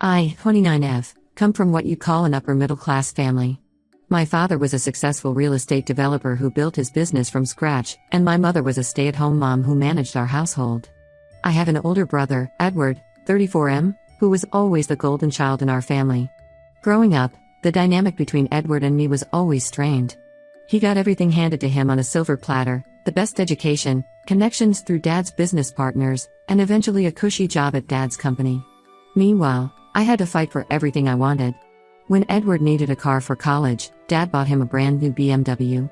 I, 29F, come from what you'd call an upper-middle-class family. My father was a successful real estate developer who built his business from scratch, and my mother was a stay-at-home mom who managed our household. I have an older brother, Edward, 34M, who was always the golden child in our family. Growing up, the dynamic between Edward and me was always strained. He got everything handed to him on a silver platter: the best education, connections through Dad's business partners, and eventually a cushy job at Dad's company. Meanwhile, I had to fight for everything I wanted. When Edward needed a car for college, Dad bought him a brand new BMW.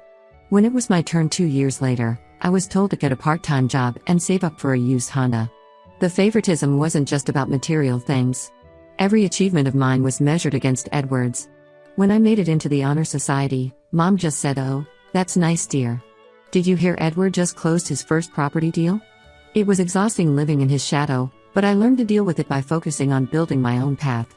When it was my turn 2 years later, I was told to get a part-time job and save up for a used Honda. The favoritism wasn't just about material things. Every achievement of mine was measured against Edward's. When I made it into the honor society, Mom just said, "Oh, that's nice, dear. Did you hear Edward just closed his first property deal?" It was exhausting living in his shadow, but I learned to deal with it by focusing on building my own path.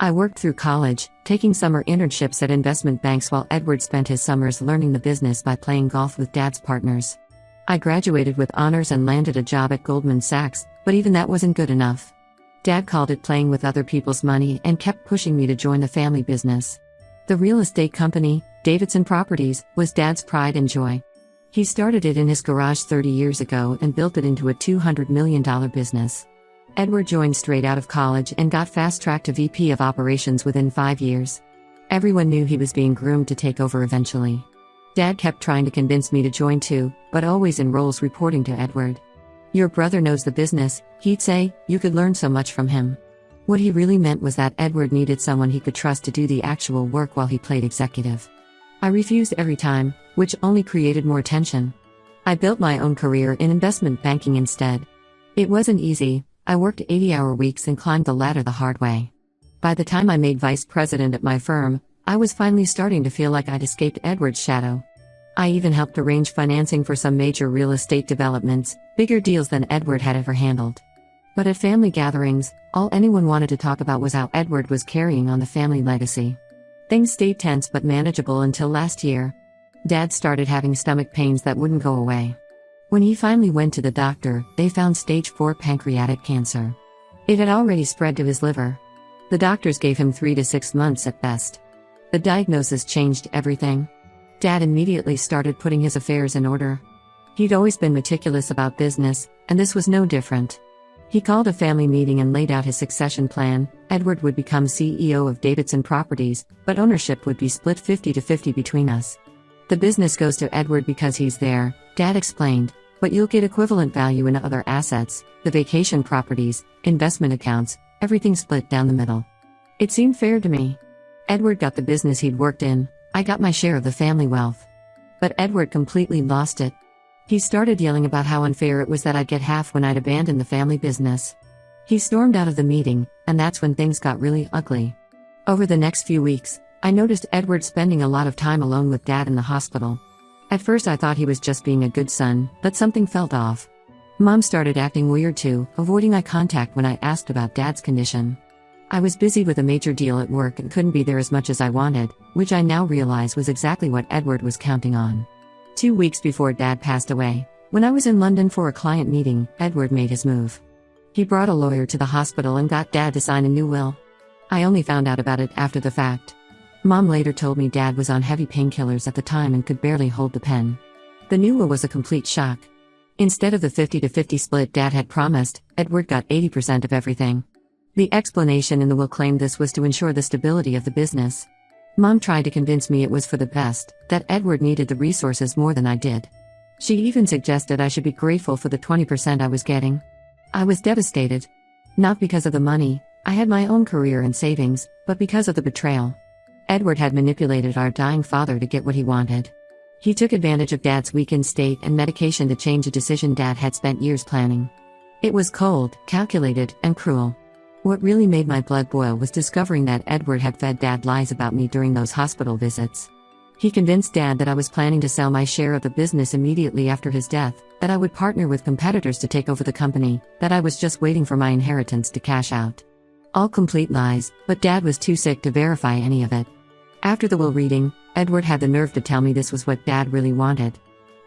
I worked through college, taking summer internships at investment banks while Edward spent his summers learning the business by playing golf with Dad's partners. I graduated with honors and landed a job at Goldman Sachs, but even that wasn't good enough. Dad called it playing with other people's money and kept pushing me to join the family business. The real estate company, Davidson Properties, was Dad's pride and joy. He started it in his garage 30 years ago and built it into a $200 million business. Edward joined straight out of college and got fast-tracked to VP of Operations within 5 years. Everyone knew he was being groomed to take over eventually. Dad kept trying to convince me to join too, but always in roles reporting to Edward. "Your brother knows the business," he'd say. "You could learn so much from him." What he really meant was that Edward needed someone he could trust to do the actual work while he played executive. I refused every time, which only created more tension. I built my own career in investment banking instead. It wasn't easy. I worked 80-hour weeks and climbed the ladder the hard way. By the time I made vice president at my firm, I was finally starting to feel like I'd escaped Edward's shadow. I even helped arrange financing for some major real estate developments, bigger deals than Edward had ever handled. But at family gatherings, all anyone wanted to talk about was how Edward was carrying on the family legacy. Things stayed tense but manageable until last year. Dad started having stomach pains that wouldn't go away. When he finally went to the doctor, they found stage 4 pancreatic cancer. It had already spread to his liver. The doctors gave him 3 to 6 months at best. The diagnosis changed everything. Dad immediately started putting his affairs in order. He'd always been meticulous about business, and this was no different. He called a family meeting and laid out his succession plan. Edward would become CEO of Davidson Properties, but ownership would be split 50-50 between us. "The business goes to Edward because he's there," Dad explained, "but you'll get equivalent value in other assets, the vacation properties, investment accounts, everything split down the middle." It seemed fair to me. Edward got the business he'd worked in, I got my share of the family wealth. But Edward completely lost it. He started yelling about how unfair it was that I'd get half when I'd abandoned the family business. He stormed out of the meeting, and that's when things got really ugly. Over the next few weeks, I noticed Edward spending a lot of time alone with Dad in the hospital. At first I thought he was just being a good son, but something felt off. Mom started acting weird too, avoiding eye contact when I asked about Dad's condition. I was busy with a major deal at work and couldn't be there as much as I wanted, which I now realize was exactly what Edward was counting on. 2 weeks before Dad passed away, when I was in London for a client meeting, Edward made his move. He brought a lawyer to the hospital and got Dad to sign a new will. I only found out about it after the fact. Mom later told me Dad was on heavy painkillers at the time and could barely hold the pen. The new will was a complete shock. Instead of the 50-50 split Dad had promised, Edward got 80% of everything. The explanation in the will claimed this was to ensure the stability of the business. Mom tried to convince me it was for the best, that Edward needed the resources more than I did. She even suggested I should be grateful for the 20% I was getting. I was devastated. Not because of the money, I had my own career and savings, but because of the betrayal. Edward had manipulated our dying father to get what he wanted. He took advantage of Dad's weakened state and medication to change a decision Dad had spent years planning. It was cold, calculated, and cruel. What really made my blood boil was discovering that Edward had fed Dad lies about me during those hospital visits. He convinced Dad that I was planning to sell my share of the business immediately after his death, that I would partner with competitors to take over the company, that I was just waiting for my inheritance to cash out. All complete lies, but Dad was too sick to verify any of it. After the will reading, Edward had the nerve to tell me this was what Dad really wanted.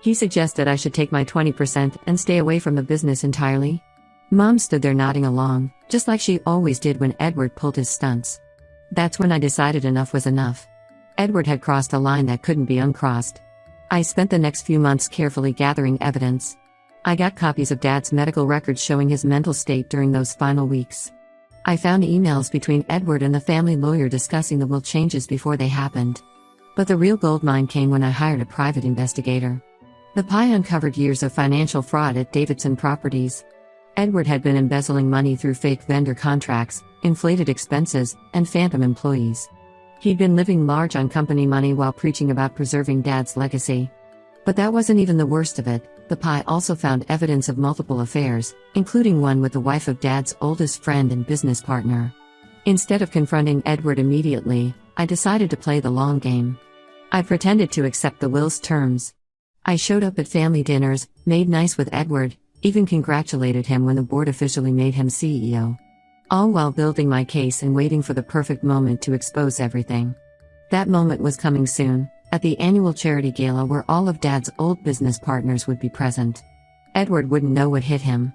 He suggested I should take my 20% and stay away from the business entirely. Mom stood there nodding along, just like she always did when Edward pulled his stunts. That's when I decided enough was enough. Edward had crossed a line that couldn't be uncrossed. I spent the next few months carefully gathering evidence. I got copies of Dad's medical records showing his mental state during those final weeks. I found emails between Edward and the family lawyer discussing the will changes before they happened. But the real goldmine came when I hired a private investigator. The PI uncovered years of financial fraud at Davidson Properties. Edward had been embezzling money through fake vendor contracts, inflated expenses, and phantom employees. He'd been living large on company money while preaching about preserving Dad's legacy. But that wasn't even the worst of it. The PI also found evidence of multiple affairs, including one with the wife of Dad's oldest friend and business partner. Instead of confronting Edward immediately, I decided to play the long game. I pretended to accept the will's terms. I showed up at family dinners, made nice with Edward, even congratulated him when the board officially made him CEO. All while building my case and waiting for the perfect moment to expose everything. That moment was coming soon, at the annual charity gala where all of Dad's old business partners would be present. Edward wouldn't know what hit him.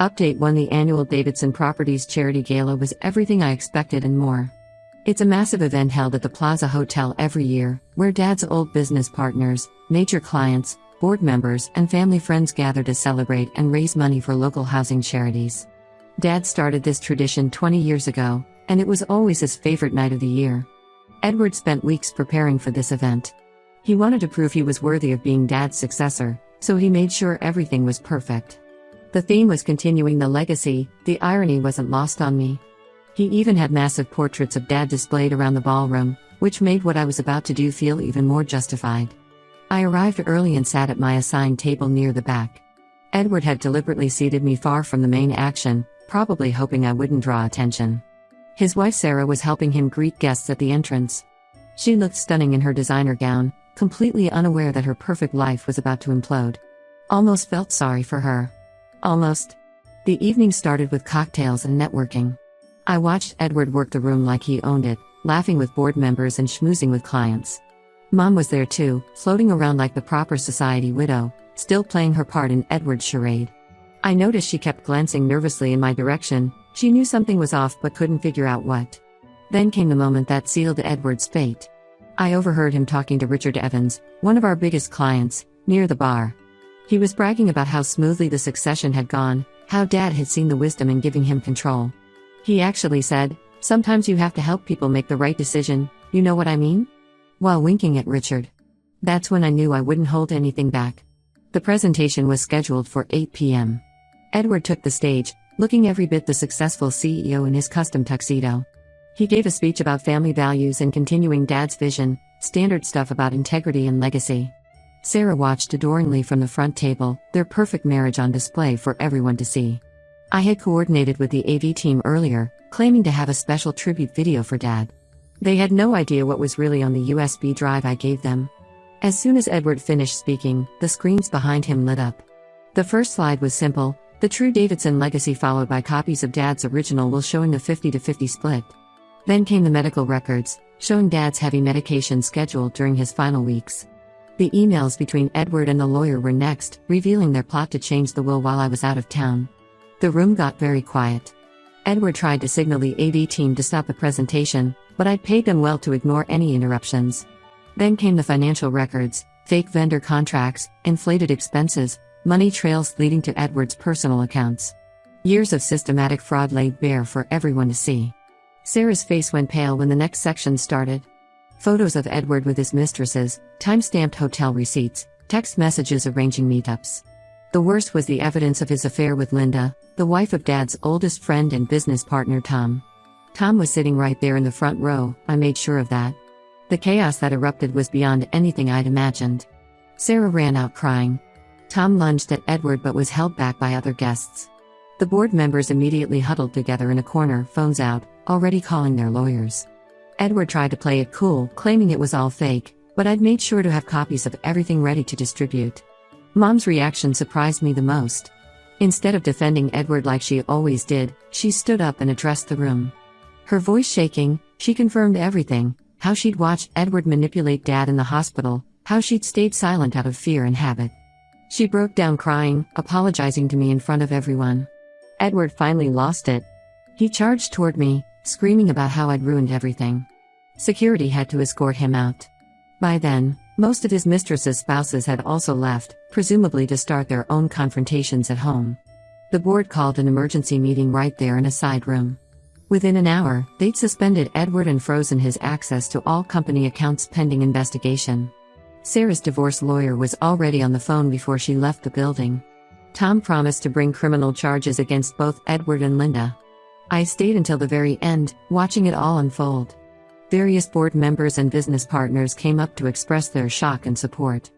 Update 1: The annual Davidson Properties charity gala was everything I expected and more. It's a massive event held at the Plaza Hotel every year, where Dad's old business partners, major clients, board members, and family friends gather to celebrate and raise money for local housing charities. Dad started this tradition 20 years ago, and it was always his favorite night of the year. Edward spent weeks preparing for this event. He wanted to prove he was worthy of being Dad's successor, so he made sure everything was perfect. The theme was continuing the legacy. The irony wasn't lost on me. He even had massive portraits of Dad displayed around the ballroom, which made what I was about to do feel even more justified. I arrived early and sat at my assigned table near the back. Edward had deliberately seated me far from the main action, probably hoping I wouldn't draw attention. His wife Sarah was helping him greet guests at the entrance. She looked stunning in her designer gown, completely unaware that her perfect life was about to implode. Almost felt sorry for her. Almost. The evening started with cocktails and networking. I watched Edward work the room like he owned it, laughing with board members and schmoozing with clients. Mom was there too, floating around like the proper society widow, still playing her part in Edward's charade. I noticed she kept glancing nervously in my direction. She knew something was off but couldn't figure out what. Then came the moment that sealed Edward's fate. I overheard him talking to Richard Evans, one of our biggest clients, near the bar. He was bragging about how smoothly the succession had gone, how Dad had seen the wisdom in giving him control. He actually said, "Sometimes you have to help people make the right decision, you know what I mean?" While winking at Richard. That's when I knew I wouldn't hold anything back. The presentation was scheduled for 8 p.m. Edward took the stage, looking every bit the successful CEO in his custom tuxedo. He gave a speech about family values and continuing Dad's vision, standard stuff about integrity and legacy. Sarah watched adoringly from the front table, their perfect marriage on display for everyone to see. I had coordinated with the AV team earlier, claiming to have a special tribute video for Dad. They had no idea what was really on the USB drive I gave them. As soon as Edward finished speaking, the screens behind him lit up. The first slide was simple, the true Davidson legacy, followed by copies of Dad's original will showing the 50-50 split. Then came the medical records, showing Dad's heavy medication schedule during his final weeks. The emails between Edward and the lawyer were next, revealing their plot to change the will while I was out of town. The room got very quiet. Edward tried to signal the AV team to stop the presentation, but I'd paid them well to ignore any interruptions. Then came the financial records, fake vendor contracts, inflated expenses, money trails leading to Edward's personal accounts. Years of systematic fraud laid bare for everyone to see. Sarah's face went pale when the next section started. Photos of Edward with his mistresses, time-stamped hotel receipts, text messages arranging meetups. The worst was the evidence of his affair with Linda, the wife of Dad's oldest friend and business partner Tom. Tom was sitting right there in the front row, I made sure of that. The chaos that erupted was beyond anything I'd imagined. Sarah ran out crying. Tom lunged at Edward but was held back by other guests. The board members immediately huddled together in a corner, phones out, already calling their lawyers. Edward tried to play it cool, claiming it was all fake, but I'd made sure to have copies of everything ready to distribute. Mom's reaction surprised me the most. Instead of defending Edward like she always did, she stood up and addressed the room. Her voice shaking, she confirmed everything, how she'd watched Edward manipulate Dad in the hospital, how she'd stayed silent out of fear and habit. She broke down crying, apologizing to me in front of everyone. Edward finally lost it. He charged toward me, screaming about how I'd ruined everything. Security had to escort him out. By then, most of his mistress's spouses had also left, presumably to start their own confrontations at home. The board called an emergency meeting right there in a side room. Within an hour, they'd suspended Edward and frozen his access to all company accounts pending investigation. Sarah's divorce lawyer was already on the phone before she left the building. Tom promised to bring criminal charges against both Edward and Linda. I stayed until the very end, watching it all unfold. Various board members and business partners came up to express their shock and support.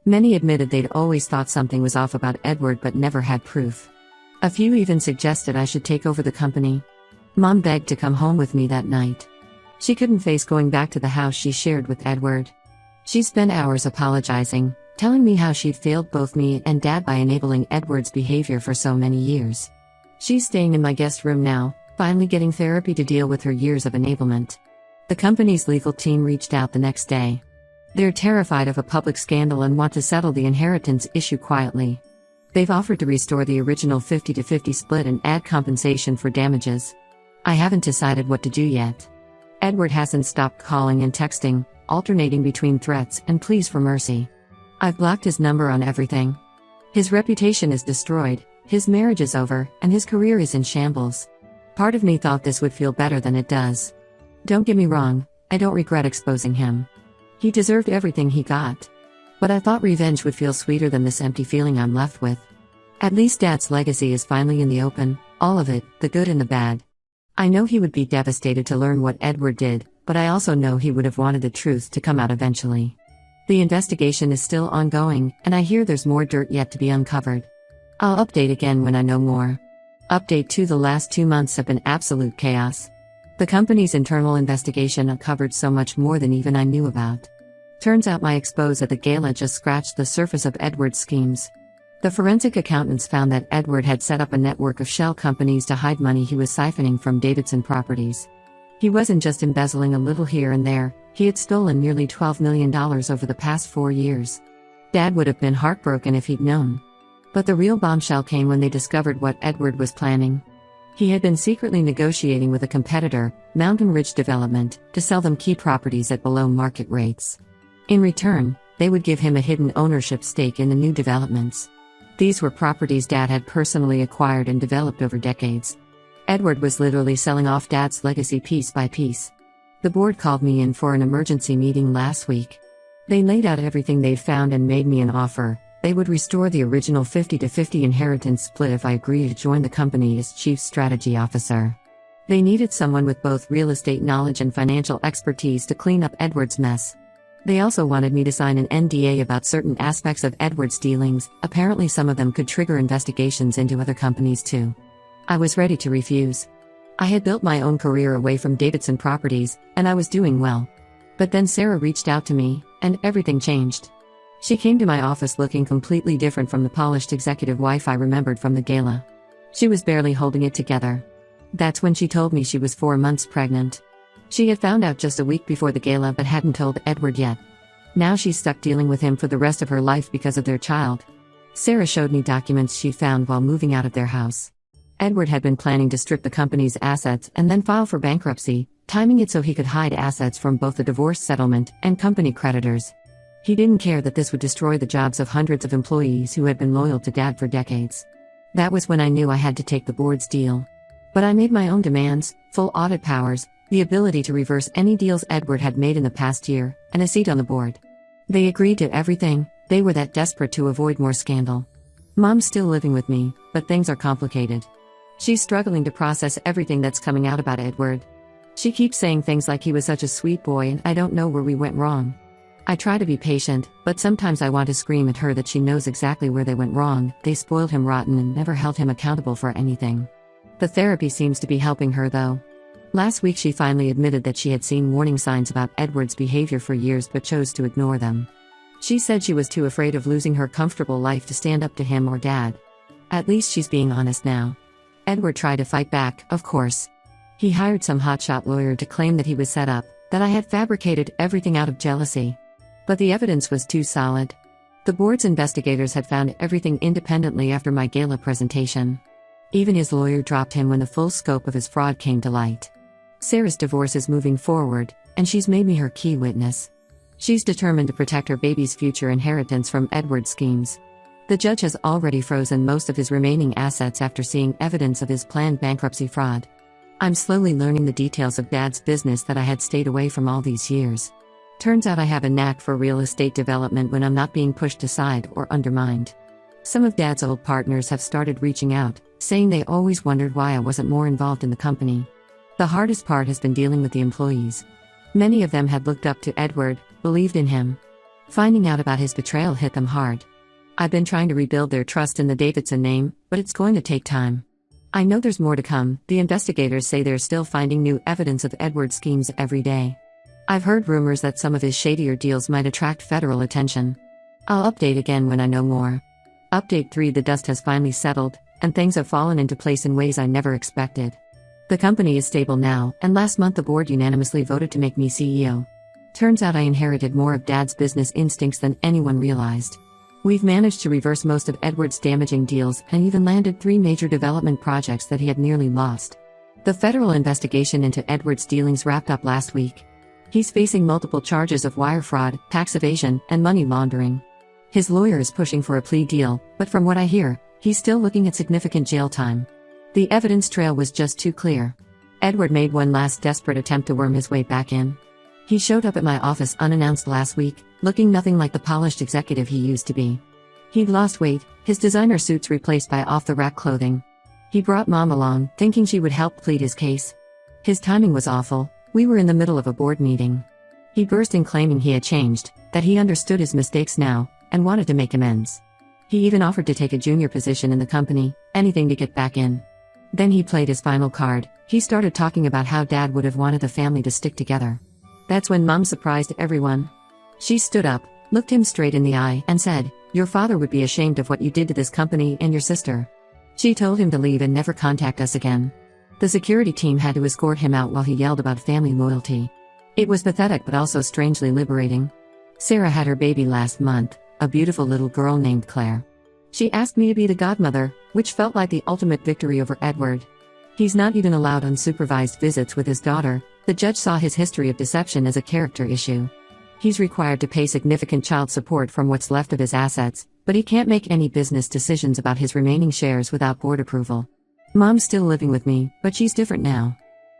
Many admitted they'd always thought something was off about Edward but never had proof. A few even suggested I should take over the company. Mom begged to come home with me that night. She couldn't face going back to the house she shared with Edward. She spent hours apologizing, telling me how she'd failed both me and Dad by enabling Edward's behavior for so many years. She's staying in my guest room now, finally getting therapy to deal with her years of enablement. The company's legal team reached out the next day. They're terrified of a public scandal and want to settle the inheritance issue quietly. They've offered to restore the original 50-50 split and add compensation for damages. I haven't decided what to do yet. Edward hasn't stopped calling and texting, alternating between threats and pleas for mercy. I've blocked his number on everything. His reputation is destroyed, his marriage is over, and his career is in shambles. Part of me thought this would feel better than it does. Don't get me wrong, I don't regret exposing him. He deserved everything he got. But I thought revenge would feel sweeter than this empty feeling I'm left with. At least Dad's legacy is finally in the open, all of it, the good and the bad. I know he would be devastated to learn what Edward did, but I also know he would have wanted the truth to come out eventually. The investigation is still ongoing, and I hear there's more dirt yet to be uncovered. I'll update again when I know more. Update 2: the last 2 months have been absolute chaos. The company's internal investigation uncovered so much more than even I knew about. Turns out my expose at the gala just scratched the surface of Edward's schemes. The forensic accountants found that Edward had set up a network of shell companies to hide money he was siphoning from Davidson Properties. He wasn't just embezzling a little here and there, he had stolen nearly $12 million over the past 4 years. Dad would have been heartbroken if he'd known. But the real bombshell came when they discovered what Edward was planning. He had been secretly negotiating with a competitor, Mountain Ridge Development, to sell them key properties at below market rates. In return, they would give him a hidden ownership stake in the new developments. These were properties Dad had personally acquired and developed over decades. Edward was literally selling off Dad's legacy piece by piece. The board called me in for an emergency meeting last week. They laid out everything they'd found and made me an offer. They would restore the original 50-50 inheritance split if I agreed to join the company as Chief Strategy Officer. They needed someone with both real estate knowledge and financial expertise to clean up Edward's mess. They also wanted me to sign an NDA about certain aspects of Edward's dealings. Apparently some of them could trigger investigations into other companies too. I was ready to refuse. I had built my own career away from Davidson Properties, and I was doing well. But then Sarah reached out to me, and everything changed. She came to my office looking completely different from the polished executive wife I remembered from the gala. She was barely holding it together. That's when she told me she was 4 months pregnant. She had found out just a week before the gala but hadn't told Edward yet. Now she's stuck dealing with him for the rest of her life because of their child. Sarah showed me documents she found while moving out of their house. Edward had been planning to strip the company's assets and then file for bankruptcy, timing it so he could hide assets from both the divorce settlement and company creditors. He didn't care that this would destroy the jobs of hundreds of employees who had been loyal to Dad for decades. That was when I knew I had to take the board's deal. But I made my own demands: full audit powers, the ability to reverse any deals Edward had made in the past year, and a seat on the board. They agreed to everything. They were that desperate to avoid more scandal. Mom's still living with me, but things are complicated. She's struggling to process everything that's coming out about Edward. She keeps saying things like he was such a sweet boy and I don't know where we went wrong. I try to be patient, but sometimes I want to scream at her that she knows exactly where they went wrong. They spoiled him rotten and never held him accountable for anything. The therapy seems to be helping her though. Last week she finally admitted that she had seen warning signs about Edward's behavior for years but chose to ignore them. She said she was too afraid of losing her comfortable life to stand up to him or Dad. At least she's being honest now. Edward tried to fight back, of course. He hired some hotshot lawyer to claim that he was set up, that I had fabricated everything out of jealousy. But the evidence was too solid. The board's investigators had found everything independently after my gala presentation. Even his lawyer dropped him when the full scope of his fraud came to light. Sarah's divorce is moving forward, and she's made me her key witness. She's determined to protect her baby's future inheritance from Edward's schemes. The judge has already frozen most of his remaining assets after seeing evidence of his planned bankruptcy fraud. I'm slowly learning the details of Dad's business that I had stayed away from all these years. Turns out I have a knack for real estate development when I'm not being pushed aside or undermined. Some of Dad's old partners have started reaching out, saying they always wondered why I wasn't more involved in the company. The hardest part has been dealing with the employees. Many of them had looked up to Edward, believed in him. Finding out about his betrayal hit them hard. I've been trying to rebuild their trust in the Davidson name, but it's going to take time. I know there's more to come. The investigators say they're still finding new evidence of Edward's schemes every day. I've heard rumors that some of his shadier deals might attract federal attention. I'll update again when I know more. Update 3: The dust has finally settled, and things have fallen into place in ways I never expected. The company is stable now, and last month the board unanimously voted to make me CEO. Turns out I inherited more of Dad's business instincts than anyone realized. We've managed to reverse most of Edward's damaging deals and even landed 3 major development projects that he had nearly lost. The federal investigation into Edward's dealings wrapped up last week. He's facing multiple charges of wire fraud, tax evasion, and money laundering. His lawyer is pushing for a plea deal, but from what I hear, he's still looking at significant jail time. The evidence trail was just too clear. Edward made one last desperate attempt to worm his way back in. He showed up at my office unannounced last week, looking nothing like the polished executive he used to be. He'd lost weight, his designer suits replaced by off-the-rack clothing. He brought Mom along, thinking she would help plead his case. His timing was awful. We were in the middle of a board meeting. He burst in claiming he had changed, that he understood his mistakes now, and wanted to make amends. He even offered to take a junior position in the company, anything to get back in. Then he played his final card. He started talking about how Dad would have wanted the family to stick together. That's when Mom surprised everyone. She stood up, looked him straight in the eye, and said, "Your father would be ashamed of what you did to this company and your sister." She told him to leave and never contact us again. The security team had to escort him out while he yelled about family loyalty. It was pathetic but also strangely liberating. Sarah had her baby last month, a beautiful little girl named Claire. She asked me to be the godmother, which felt like the ultimate victory over Edward. He's not even allowed unsupervised visits with his daughter. The judge saw his history of deception as a character issue. He's required to pay significant child support from what's left of his assets, but he can't make any business decisions about his remaining shares without board approval. Mom's still living with me, but she's different now.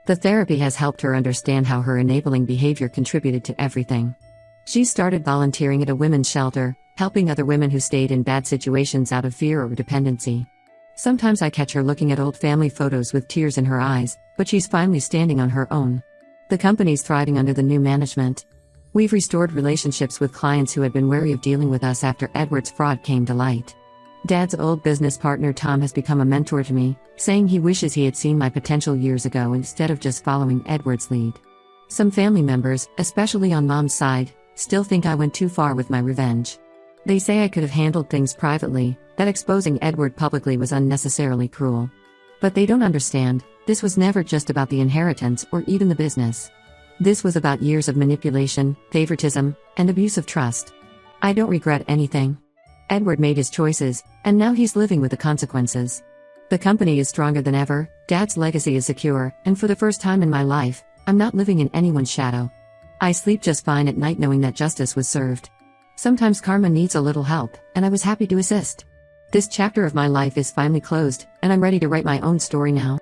The therapy has helped her understand how her enabling behavior contributed to everything. She's started volunteering at a women's shelter, helping other women who stayed in bad situations out of fear or dependency. Sometimes I catch her looking at old family photos with tears in her eyes, but she's finally standing on her own. The company's thriving under the new management. We've restored relationships with clients who had been wary of dealing with us after Edward's fraud came to light. Dad's old business partner Tom has become a mentor to me, saying he wishes he had seen my potential years ago instead of just following Edward's lead. Some family members, especially on Mom's side, still think I went too far with my revenge. They say I could have handled things privately, that exposing Edward publicly was unnecessarily cruel. But they don't understand, this was never just about the inheritance or even the business. This was about years of manipulation, favoritism, and abuse of trust. I don't regret anything. Edward made his choices, and now he's living with the consequences. The company is stronger than ever, Dad's legacy is secure, and for the first time in my life, I'm not living in anyone's shadow. I sleep just fine at night knowing that justice was served. Sometimes karma needs a little help, and I was happy to assist. This chapter of my life is finally closed, and I'm ready to write my own story now.